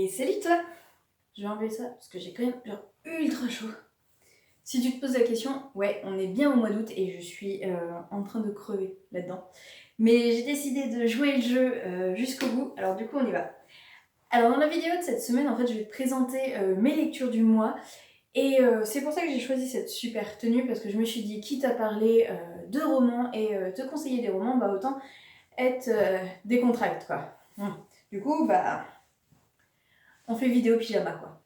Et salut toi! Je vais enlever ça parce que j'ai quand même genre ultra chaud. Si tu te poses la question, ouais, on est bien au mois d'août et je suis en train de crever là-dedans. Mais j'ai décidé de jouer le jeu jusqu'au bout, alors du coup on y va. Alors dans la vidéo de cette semaine, en fait, je vais te présenter mes lectures du mois. Et c'est pour ça que j'ai choisi cette super tenue, parce que je me suis dit, quitte à parler de romans et te conseiller des romans, bah autant être décontracte quoi. Du coup, bah on fait vidéo pyjama quoi.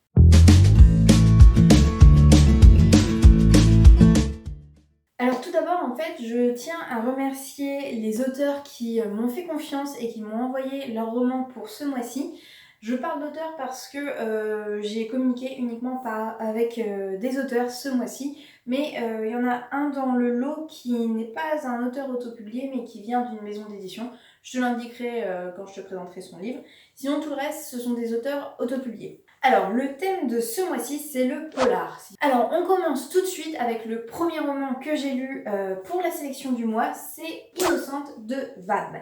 Alors tout d'abord, en fait, je tiens à remercier les auteurs qui m'ont fait confiance et qui m'ont envoyé leurs romans pour ce mois-ci. Je parle d'auteurs parce que j'ai communiqué uniquement avec des auteurs ce mois-ci, mais il y en a un dans le lot qui n'est pas un auteur autopublié, mais qui vient d'une maison d'édition. Je te l'indiquerai quand je te présenterai son livre. Sinon, tout le reste, ce sont des auteurs autopubliés. Alors, le thème de ce mois-ci, c'est le polar. Alors, on commence tout de suite avec le premier roman que j'ai lu pour la sélection du mois, c'est Innocente de Vab.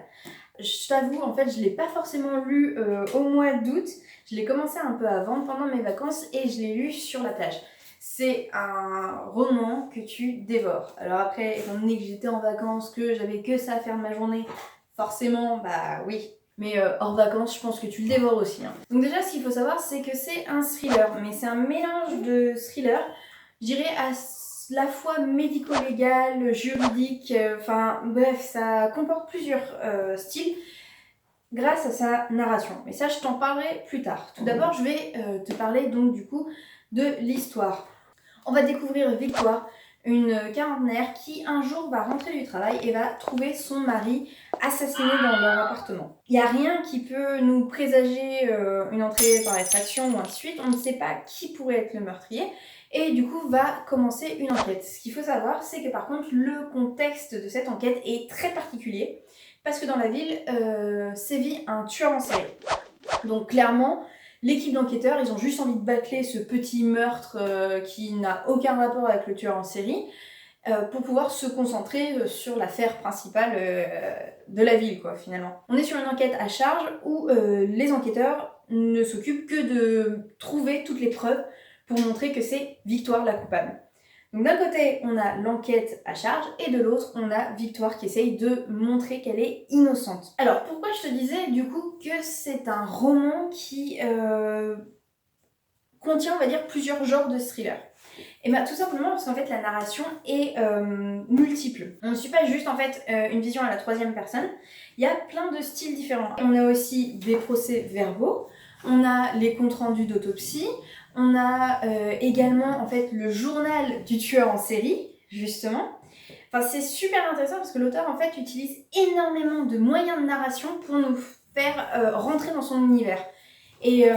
Je t'avoue, en fait, je ne l'ai pas forcément lu au mois d'août. Je l'ai commencé un peu avant, pendant mes vacances, et je l'ai lu sur la plage. C'est un roman que tu dévores. Alors après, étant donné que j'étais en vacances, que j'avais que ça à faire de ma journée, forcément, bah oui. Mais hors vacances, je pense que tu le dévores aussi. Donc déjà, ce qu'il faut savoir, c'est que c'est un thriller. Mais c'est un mélange de thriller, je dirais à la fois médico-légal, juridique, enfin bref, ça comporte plusieurs styles grâce à sa narration. Mais ça, je t'en parlerai plus tard. Tout d'abord, je vais te parler donc du coup de l'histoire. On va découvrir Victoire, une quarantenaire qui un jour va rentrer du travail et va trouver son mari assassiné dans leur appartement. Il n'y a rien qui peut nous présager une entrée par effraction ou ainsi de suite. On ne sait pas qui pourrait être le meurtrier. Et du coup, va commencer une enquête. Ce qu'il faut savoir, c'est que par contre, le contexte de cette enquête est très particulier. Parce que dans la ville sévit un tueur en série. Donc clairement, l'équipe d'enquêteurs, ils ont juste envie de bâcler ce petit meurtre qui n'a aucun rapport avec le tueur en série pour pouvoir se concentrer sur l'affaire principale de la ville, quoi, finalement. On est sur une enquête à charge où les enquêteurs ne s'occupent que de trouver toutes les preuves pour montrer que c'est Victoire la coupable. Donc d'un côté, on a l'enquête à charge et de l'autre, on a Victoire qui essaye de montrer qu'elle est innocente. Alors pourquoi je te disais du coup que c'est un roman qui contient, on va dire, plusieurs genres de thriller? Et bien tout simplement parce qu'en fait la narration est multiple. On ne suit pas juste en fait une vision à la troisième personne, il y a plein de styles différents. On a aussi des procès-verbaux, on a les comptes rendus d'autopsie, on a également en fait le journal du tueur en série, justement. Enfin c'est super intéressant parce que l'auteur en fait utilise énormément de moyens de narration pour nous faire rentrer dans son univers. Et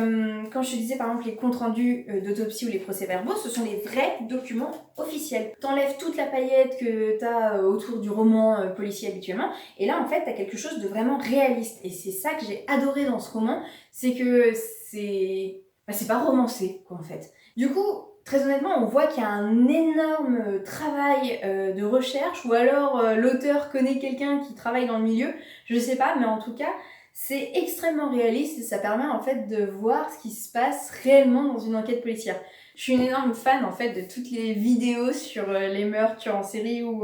quand je te disais par exemple les comptes rendus d'autopsie ou les procès-verbaux, ce sont les vrais documents officiels. T'enlèves toute la paillette que t'as autour du roman policier habituellement, et là en fait t'as quelque chose de vraiment réaliste. Et c'est ça que j'ai adoré dans ce roman, c'est que c'est pas romancé quoi en fait. Du coup, très honnêtement, on voit qu'il y a un énorme travail de recherche, ou alors l'auteur connaît quelqu'un qui travaille dans le milieu, je sais pas, mais en tout cas, c'est extrêmement réaliste et ça permet en fait de voir ce qui se passe réellement dans une enquête policière. Je suis une énorme fan en fait de toutes les vidéos sur les meurtres, tueurs en série ou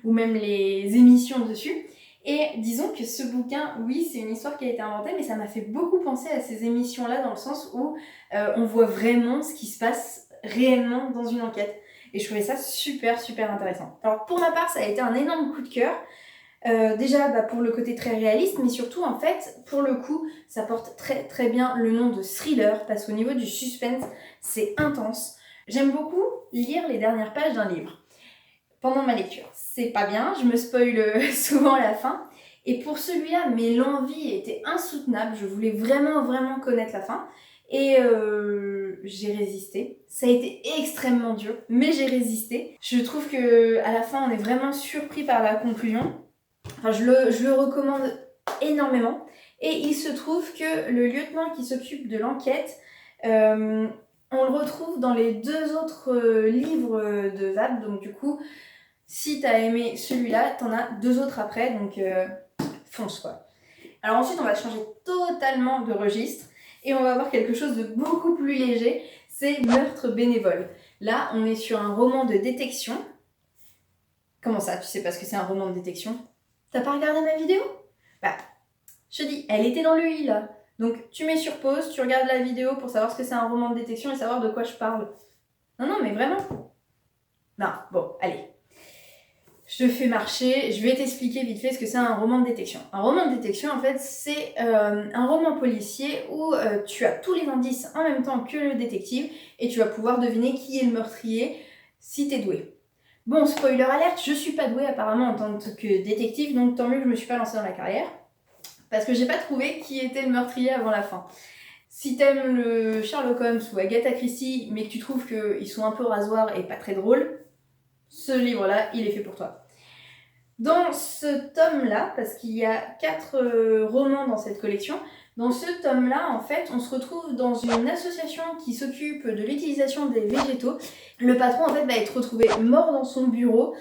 même les émissions dessus. Et disons que ce bouquin, oui, c'est une histoire qui a été inventée, mais ça m'a fait beaucoup penser à ces émissions-là dans le sens où on voit vraiment ce qui se passe réellement dans une enquête. Et je trouvais ça super intéressant. Alors pour ma part, ça a été un énorme coup de cœur. Déjà pour le côté très réaliste, mais surtout en fait pour le coup ça porte très bien le nom de thriller parce qu'au niveau du suspense c'est intense. J'aime beaucoup lire les dernières pages d'un livre pendant ma lecture. C'est pas bien, je me spoil souvent à la fin, et pour celui-là mais l'envie était insoutenable, je voulais vraiment connaître la fin et j'ai résisté. Ça a été extrêmement dur mais j'ai résisté. Je trouve que à la fin on est vraiment surpris par la conclusion. Enfin, je le recommande énormément. Et il se trouve que le lieutenant qui s'occupe de l'enquête, on le retrouve dans les deux autres livres de Vab. Donc du coup, si t'as aimé celui-là, t'en as deux autres après. Donc fonce quoi. Alors ensuite, on va changer totalement de registre. Et on va voir quelque chose de beaucoup plus léger, c'est meurtre bénévole. Là, on est sur un roman de détection. Comment ça, tu sais pas ce que c'est un roman de détection? T'as pas regardé ma vidéo? Bah, je te dis, elle était dans le i là. Donc tu mets sur pause, tu regardes la vidéo pour savoir ce que c'est un roman de détection et savoir de quoi je parle. Non, non, mais vraiment. Non, bon, allez. Je te fais marcher, je vais t'expliquer vite fait ce que c'est un roman de détection. Un roman de détection, en fait, c'est un roman policier où tu as tous les indices en même temps que le détective et tu vas pouvoir deviner qui est le meurtrier si t'es doué. Bon, spoiler alerte, je suis pas douée apparemment en tant que détective, donc tant mieux que je me suis pas lancée dans la carrière. Parce que j'ai pas trouvé qui était le meurtrier avant la fin. Si t'aimes le Sherlock Holmes ou Agatha Christie, mais que tu trouves qu'ils sont un peu rasoirs et pas très drôles, ce livre-là, il est fait pour toi. Dans ce tome-là, parce qu'il y a 4 romans dans cette collection, dans ce tome-là, en fait, on se retrouve dans une association qui s'occupe de l'utilisation des végétaux. Le patron, en fait, va être retrouvé mort dans son bureau,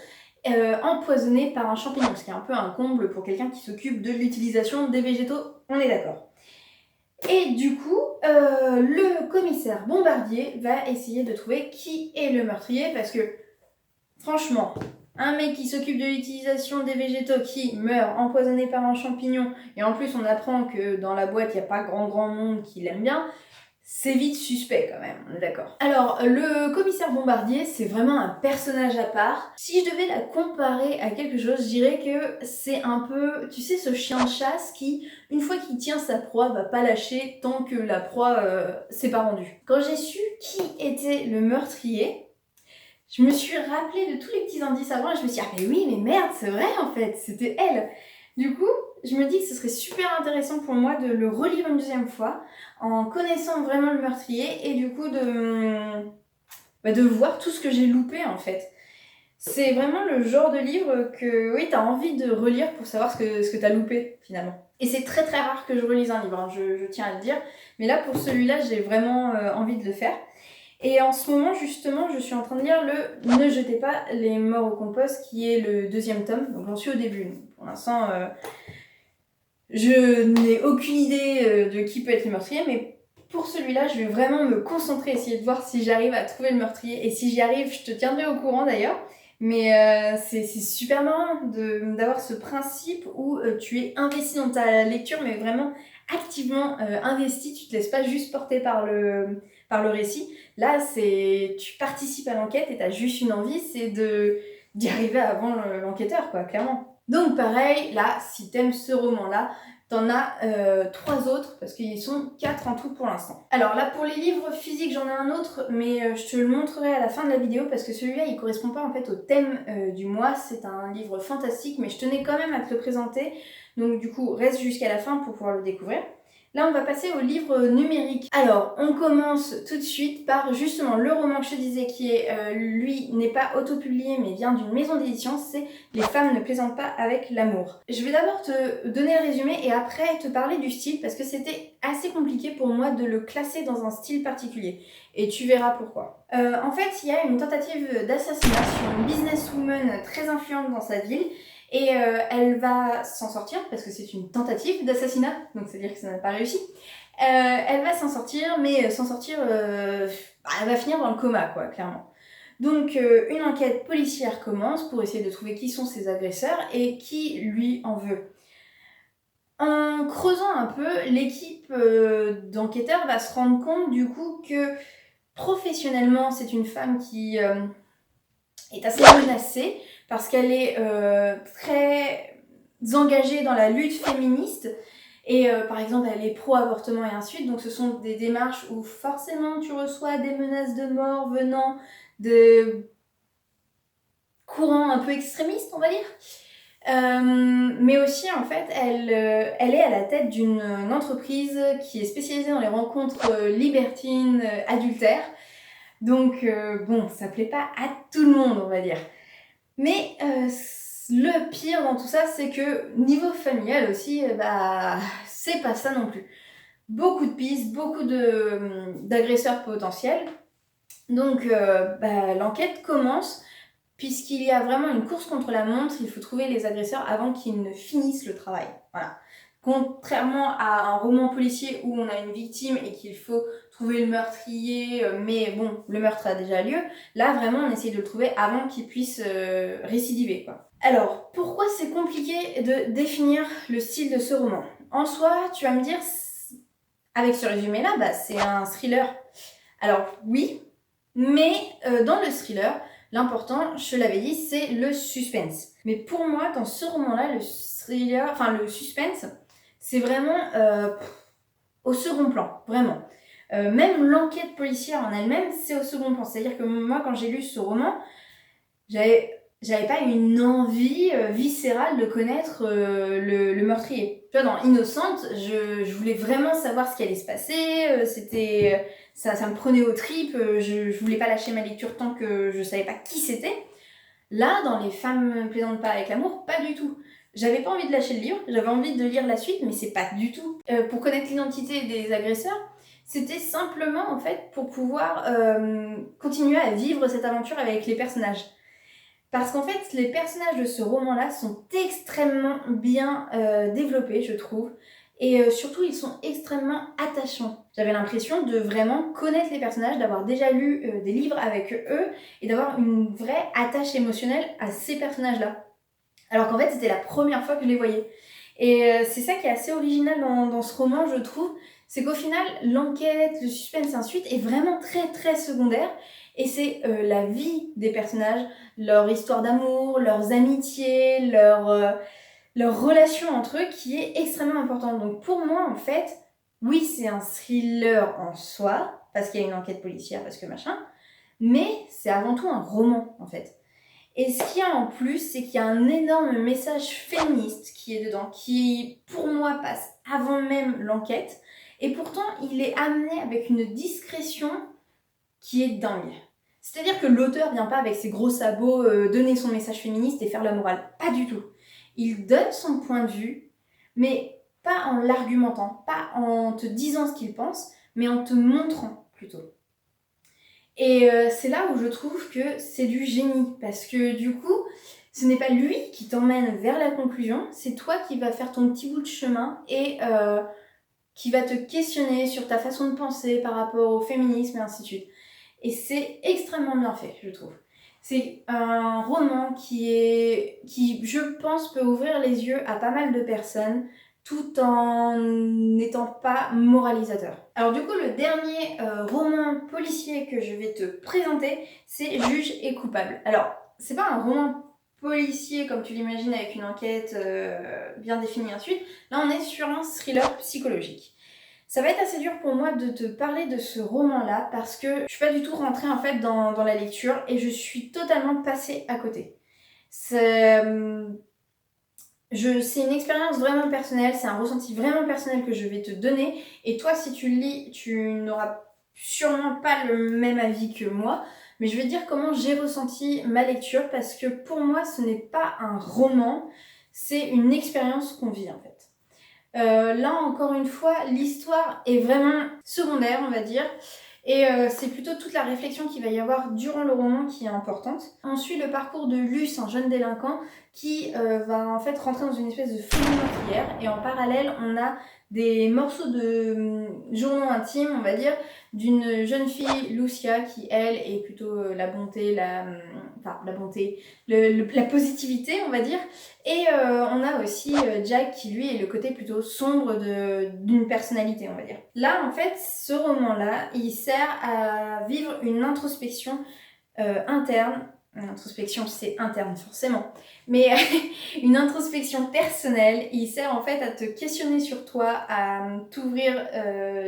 empoisonné par un champignon, ce qui est un peu un comble pour quelqu'un qui s'occupe de l'utilisation des végétaux, on est d'accord. Et du coup, le commissaire Bombardier va essayer de trouver qui est le meurtrier, parce que, franchement, un mec qui s'occupe de l'utilisation des végétaux qui meurt empoisonné par un champignon, et en plus on apprend que dans la boîte il n'y a pas grand monde qui l'aime bien, c'est vite suspect quand même, on est d'accord. Alors, le commissaire Bombardier, c'est vraiment un personnage à part. Si je devais la comparer à quelque chose, je dirais que c'est un peu, tu sais, ce chien de chasse qui, une fois qu'il tient sa proie, va pas lâcher tant que la proie s'est pas rendue. Quand j'ai su qui était le meurtrier, je me suis rappelé de tous les petits indices avant et je me suis dit, ah mais oui, mais merde, c'est vrai en fait, c'était elle. Du coup, je me dis que ce serait super intéressant pour moi de le relire une deuxième fois en connaissant vraiment le meurtrier et du coup de voir tout ce que j'ai loupé en fait. C'est vraiment le genre de livre que oui, t'as envie de relire pour savoir ce que t'as loupé finalement. Et c'est très très rare que je relise un livre, hein, je tiens à le dire. Mais là, pour celui-là, j'ai vraiment envie de le faire. Et en ce moment, justement, je suis en train de lire le Ne jetez pas les morts au compost, qui est le 2e tome. Donc j'en suis au début. Pour l'instant, je n'ai aucune idée de qui peut être le meurtrier, mais pour celui-là, je vais vraiment me concentrer, essayer de voir si j'arrive à trouver le meurtrier. Et si j'y arrive, je te tiendrai au courant d'ailleurs. Mais c'est super marrant d'avoir ce principe où tu es investi dans ta lecture, mais vraiment activement investi. Tu te laisses pas juste porter par le récit. Là, tu participes à l'enquête et tu as juste une envie, c'est d'y arriver avant l'enquêteur, quoi, clairement. Donc pareil, là, si t'aimes ce roman-là, t'en as 3 autres, parce qu'ils sont 4 en tout pour l'instant. Alors là, pour les livres physiques, j'en ai un autre, mais je te le montrerai à la fin de la vidéo, parce que celui-là, il correspond pas en fait au thème du mois. C'est un livre fantastique, mais je tenais quand même à te le présenter. Donc du coup, reste jusqu'à la fin pour pouvoir le découvrir. Là, on va passer au livre numérique. Alors, on commence tout de suite par justement le roman que je te disais qui est, lui, n'est pas autopublié mais vient d'une maison d'édition, c'est Les femmes ne plaisantent pas avec l'amour. Je vais d'abord te donner le résumé et après te parler du style parce que c'était assez compliqué pour moi de le classer dans un style particulier. Et tu verras pourquoi. En fait, il y a une tentative d'assassinat sur une businesswoman très influente dans sa ville. Et elle va s'en sortir, parce que c'est une tentative d'assassinat, donc c'est-à-dire que ça n'a pas réussi. Elle va s'en sortir, mais s'en sortir, elle va finir dans le coma, quoi, clairement. Donc une enquête policière commence pour essayer de trouver qui sont ses agresseurs et qui lui en veut. En creusant un peu, l'équipe d'enquêteurs va se rendre compte du coup que professionnellement, c'est une femme qui est assez menacée parce qu'elle est très engagée dans la lutte féministe et par exemple elle est pro-avortement et ainsi de suite, donc ce sont des démarches où forcément tu reçois des menaces de mort venant de courants un peu extrémistes, on va dire. Mais aussi en fait elle est à la tête d'une entreprise qui est spécialisée dans les rencontres libertines, adultères. Donc bon, ça plaît pas à tout le monde, on va dire. Mais le pire dans tout ça, c'est que niveau familial aussi, c'est pas ça non plus. Beaucoup de pistes, beaucoup d'agresseurs potentiels. Donc l'enquête commence, puisqu'il y a vraiment une course contre la montre, il faut trouver les agresseurs avant qu'ils ne finissent le travail. Voilà. Contrairement à un roman policier où on a une victime et qu'il faut trouver le meurtrier, mais bon, le meurtre a déjà lieu, là vraiment on essaye de le trouver avant qu'il puisse récidiver, quoi. Alors, pourquoi c'est compliqué de définir le style de ce roman? En soi, tu vas me dire, avec ce résumé-là, bah, c'est un thriller. Alors oui, mais dans le thriller, l'important, je te l'avais dit, c'est le suspense. Mais pour moi, dans ce roman-là, le thriller, enfin le suspense, c'est vraiment au second plan, vraiment. Même l'enquête policière en elle-même, c'est au second plan. C'est-à-dire que moi, quand j'ai lu ce roman, j'avais pas une envie viscérale de connaître le meurtrier. Tu vois, dans Innocente, je voulais vraiment savoir ce qui allait se passer. Ça me prenait aux tripes. Je voulais pas lâcher ma lecture tant que je savais pas qui c'était. Là, dans Les femmes plaisantent pas avec l'amour, pas du tout. J'avais pas envie de lâcher le livre, j'avais envie de lire la suite, mais c'est pas du tout. Pour connaître l'identité des agresseurs, c'était simplement en fait pour pouvoir continuer à vivre cette aventure avec les personnages. Parce qu'en fait, les personnages de ce roman-là sont extrêmement bien développés, je trouve. Et surtout, ils sont extrêmement attachants. J'avais l'impression de vraiment connaître les personnages, d'avoir déjà lu des livres avec eux et d'avoir une vraie attache émotionnelle à ces personnages-là. Alors qu'en fait, c'était la première fois que je les voyais. Et c'est ça qui est assez original dans ce roman, je trouve. C'est qu'au final, l'enquête, le suspense, ainsi de suite, est vraiment très très secondaire. Et c'est la vie des personnages, leur histoire d'amour, leurs amitiés, leur relation entre eux qui est extrêmement importante. Donc pour moi, en fait, oui, c'est un thriller en soi, parce qu'il y a une enquête policière, parce que machin, mais c'est avant tout un roman, en fait. Et ce qu'il y a en plus, c'est qu'il y a un énorme message féministe qui est dedans, qui pour moi passe avant même l'enquête, et pourtant il est amené avec une discrétion qui est dingue. C'est-à-dire que l'auteur vient pas avec ses gros sabots donner son message féministe et faire la morale. Pas du tout. Il donne son point de vue, mais pas en l'argumentant, pas en te disant ce qu'il pense, mais en te montrant plutôt. Et c'est là où je trouve que c'est du génie, parce que du coup, ce n'est pas lui qui t'emmène vers la conclusion, c'est toi qui vas faire ton petit bout de chemin et qui va te questionner sur ta façon de penser par rapport au féminisme et ainsi de suite. Et c'est extrêmement bien fait, je trouve. C'est un roman qui, je pense, peut ouvrir les yeux à pas mal de personnes tout en n'étant pas moralisateur. Alors du coup, le dernier roman policier que je vais te présenter, c'est Juge et coupable. Alors, c'est pas un roman policier comme tu l'imagines avec une enquête bien définie ensuite. Là, on est sur un thriller psychologique. Ça va être assez dur pour moi de te parler de ce roman-là parce que je suis pas du tout rentrée en fait dans la lecture et je suis totalement passée à côté. C'est une expérience vraiment personnelle, c'est un ressenti vraiment personnel que je vais te donner. Et toi, si tu le lis, tu n'auras sûrement pas le même avis que moi. Mais je vais te dire comment j'ai ressenti ma lecture parce que pour moi, ce n'est pas un roman, c'est une expérience qu'on vit en fait. Là, encore une fois, l'histoire est vraiment secondaire, on va dire. Et c'est plutôt toute la réflexion qu'il va y avoir durant le roman qui est importante. On suit le parcours de Luce, un jeune délinquant, qui va en fait rentrer dans une espèce de folie meurtrière. Et en parallèle, on a des morceaux de journaux intimes, on va dire, d'une jeune fille, Lucia, qui elle est plutôt la bonté, la bonté, la positivité, on va dire. Et on a aussi Jack qui lui est le côté plutôt sombre d'une personnalité, on va dire. Là, en fait, ce roman-là, il sert à vivre une introspection interne. Une introspection, c'est interne forcément, mais une introspection personnelle. Il sert en fait à te questionner sur toi, à t'ouvrir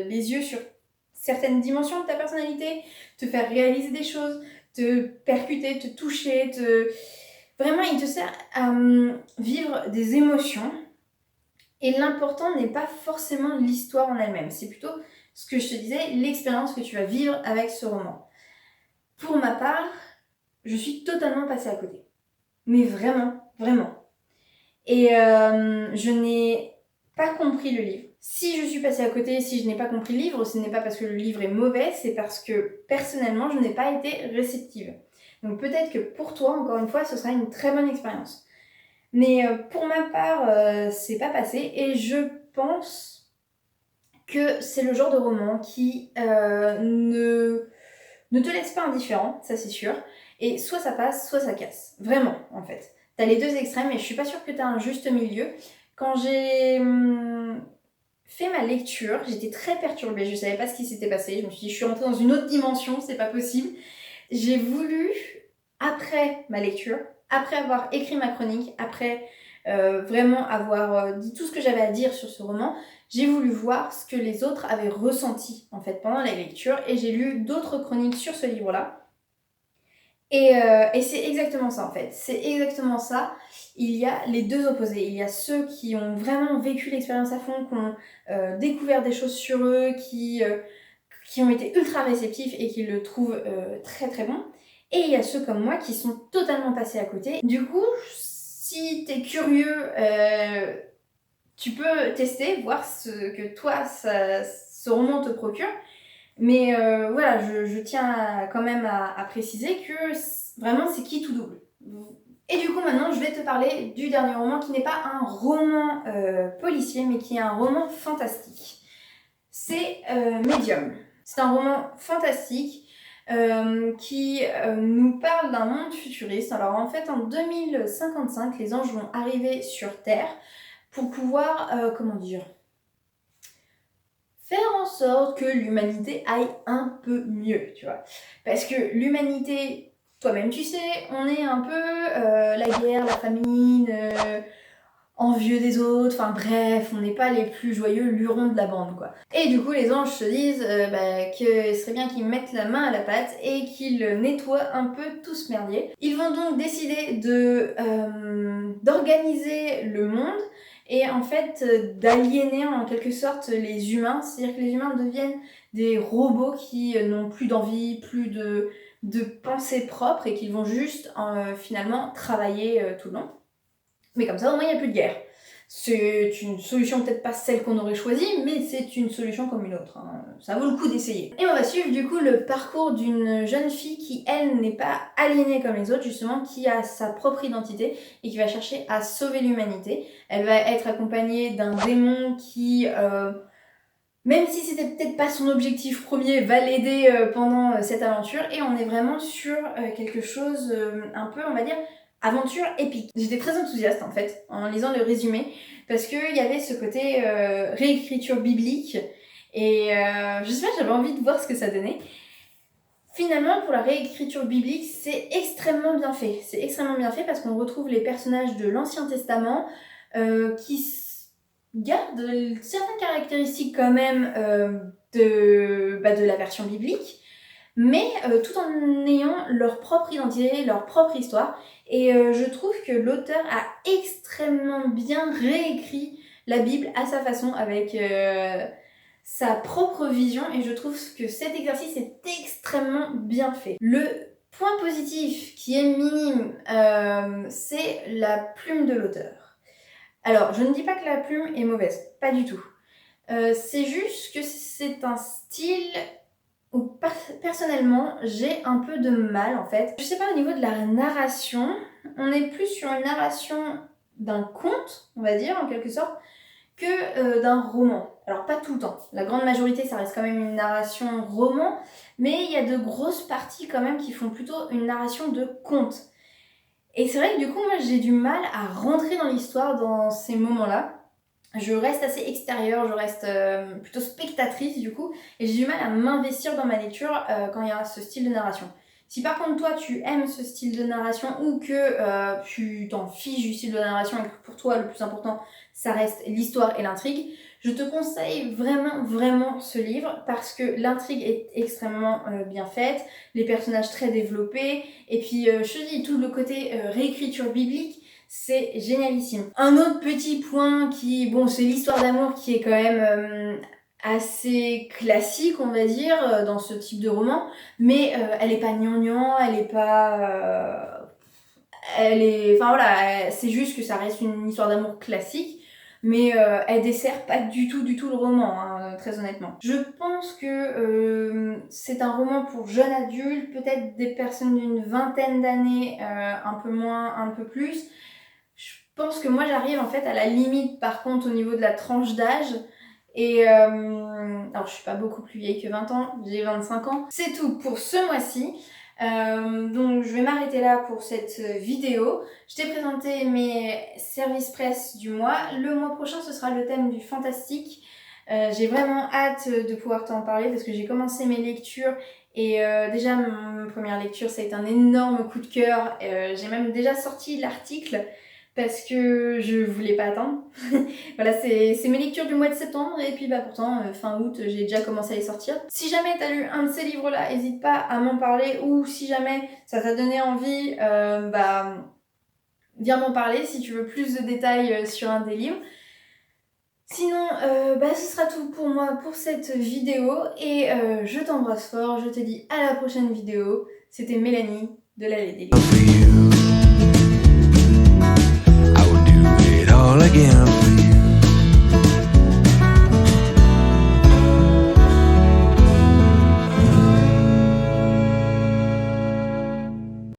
les yeux sur certaines dimensions de ta personnalité, te faire réaliser des choses, te percuter, te toucher, Vraiment, il te sert à vivre des émotions. Et l'important n'est pas forcément l'histoire en elle-même. C'est plutôt ce que je te disais, l'expérience que tu vas vivre avec ce roman. Pour ma part, je suis totalement passée à côté. Mais vraiment, vraiment. Et je n'ai pas compris le livre. Si je suis passée à côté, si je n'ai pas compris le livre, ce n'est pas parce que le livre est mauvais, c'est parce que personnellement, je n'ai pas été réceptive. Donc peut-être que pour toi, encore une fois, ce sera une très bonne expérience. Mais pour ma part, c'est pas passé et je pense que c'est le genre de roman qui ne te laisse pas indifférent, ça c'est sûr. Et soit ça passe, soit ça casse. Vraiment, en fait. T'as les deux extrêmes et je suis pas sûre que t'as un juste milieu. Quand j'ai fait ma lecture, j'étais très perturbée, je savais pas ce qui s'était passé. Je me suis dit, je suis rentrée dans une autre dimension, c'est pas possible. J'ai voulu, après ma lecture, après avoir écrit ma chronique, après vraiment avoir dit tout ce que j'avais à dire sur ce roman, j'ai voulu voir ce que les autres avaient ressenti en fait pendant la lecture et j'ai lu d'autres chroniques sur ce livre-là. Et c'est exactement ça en fait, c'est exactement ça. Il y a les deux opposés. Il y a ceux qui ont vraiment vécu l'expérience à fond, qui ont découvert des choses sur eux, qui ont été ultra réceptifs et qui le trouvent très très bon. Et il y a ceux comme moi qui sont totalement passés à côté. Du coup, si t'es curieux, tu peux tester, voir ce que toi, ce roman te procure. Mais voilà, je tiens quand même à préciser que vraiment c'est qui tout double. Et du coup maintenant je vais te parler du dernier roman qui n'est pas un roman policier mais qui est un roman fantastique. C'est Medium. C'est un roman fantastique qui nous parle d'un monde futuriste. Alors en fait en 2055 les anges vont arriver sur Terre pour pouvoir, comment dire, faire en sorte que l'humanité aille un peu mieux, tu vois. Parce que l'humanité, toi-même tu sais, on est un peu la guerre, la famine, envieux des autres, enfin bref, on n'est pas les plus joyeux lurons de la bande, quoi. Et du coup, les anges se disent que ce serait bien qu'ils mettent la main à la pâte et qu'ils nettoient un peu tout ce merdier. Ils vont donc décider d'organiser le monde et en fait d'aliéner en quelque sorte les humains, c'est-à-dire que les humains deviennent des robots qui n'ont plus d'envie, plus de pensée propre et qui vont juste finalement travailler tout le long. Mais comme ça, au moins, il n'y a plus de guerre. C'est une solution peut-être pas celle qu'on aurait choisie, mais c'est une solution comme une autre. Hein. Ça vaut le coup d'essayer. Et on va suivre du coup le parcours d'une jeune fille qui, elle, n'est pas aliénée comme les autres, justement, qui a sa propre identité et qui va chercher à sauver l'humanité. Elle va être accompagnée d'un démon qui... même si c'était peut-être pas son objectif premier, va l'aider pendant cette aventure. Et on est vraiment sur quelque chose un peu, on va dire, aventure épique. J'étais très enthousiaste en fait en lisant le résumé parce qu'il y avait ce côté réécriture biblique et je sais pas, j'avais envie de voir ce que ça donnait. Finalement, pour la réécriture biblique, c'est extrêmement bien fait. C'est extrêmement bien fait parce qu'on retrouve les personnages de l'Ancien Testament qui gardent certaines caractéristiques quand même de la version biblique, mais tout en ayant leur propre identité, leur propre histoire. Et je trouve que l'auteur a extrêmement bien réécrit la Bible à sa façon, avec sa propre vision, et je trouve que cet exercice est extrêmement bien fait. Le point positif qui est minime, c'est la plume de l'auteur. Alors, je ne dis pas que la plume est mauvaise, pas du tout. C'est juste que c'est un style où personnellement j'ai un peu de mal en fait. Je sais pas, au niveau de la narration, on est plus sur une narration d'un conte, on va dire en quelque sorte, que d'un roman. Alors pas tout le temps, la grande majorité ça reste quand même une narration roman, mais il y a de grosses parties quand même qui font plutôt une narration de conte. Et c'est vrai que du coup moi j'ai du mal à rentrer dans l'histoire dans ces moments-là. Je reste assez extérieure, je reste plutôt spectatrice du coup, et j'ai du mal à m'investir dans ma lecture quand il y a ce style de narration. Si par contre toi tu aimes ce style de narration ou que tu t'en fiches du style de narration et que pour toi le plus important ça reste l'histoire et l'intrigue, je te conseille vraiment vraiment ce livre parce que l'intrigue est extrêmement bien faite, les personnages très développés, et puis je te dis tout le côté réécriture biblique, c'est génialissime. Un autre petit point qui, bon, c'est l'histoire d'amour qui est quand même assez classique, on va dire, dans ce type de roman, mais elle est pas gnangnan, elle est pas... elle est... Enfin voilà, c'est juste que ça reste une histoire d'amour classique, mais elle dessert pas du tout le roman, hein, très honnêtement. Je pense que c'est un roman pour jeunes adultes, peut-être des personnes d'une vingtaine d'années, un peu moins, un peu plus. Je pense que moi j'arrive en fait à la limite par contre au niveau de la tranche d'âge. Et alors je suis pas beaucoup plus vieille que 20 ans, j'ai 25 ans. C'est tout pour ce mois-ci. Donc je vais m'arrêter là pour cette vidéo. Je t'ai présenté mes services presse du mois. Le mois prochain ce sera le thème du fantastique. J'ai vraiment hâte de pouvoir t'en parler parce que j'ai commencé mes lectures et déjà ma première lecture ça a été un énorme coup de cœur. J'ai même déjà sorti l'article parce que je voulais pas attendre. Voilà, c'est mes lectures du mois de septembre et puis pourtant fin août j'ai déjà commencé à les sortir. Si jamais t'as lu un de ces livres là, n'hésite pas à m'en parler ou si jamais ça t'a donné envie, viens m'en parler si tu veux plus de détails sur un des livres. Sinon, ce sera tout pour moi pour cette vidéo et je t'embrasse fort, je te dis à la prochaine vidéo. C'était Mélanie de l'Allée des Livres. all again.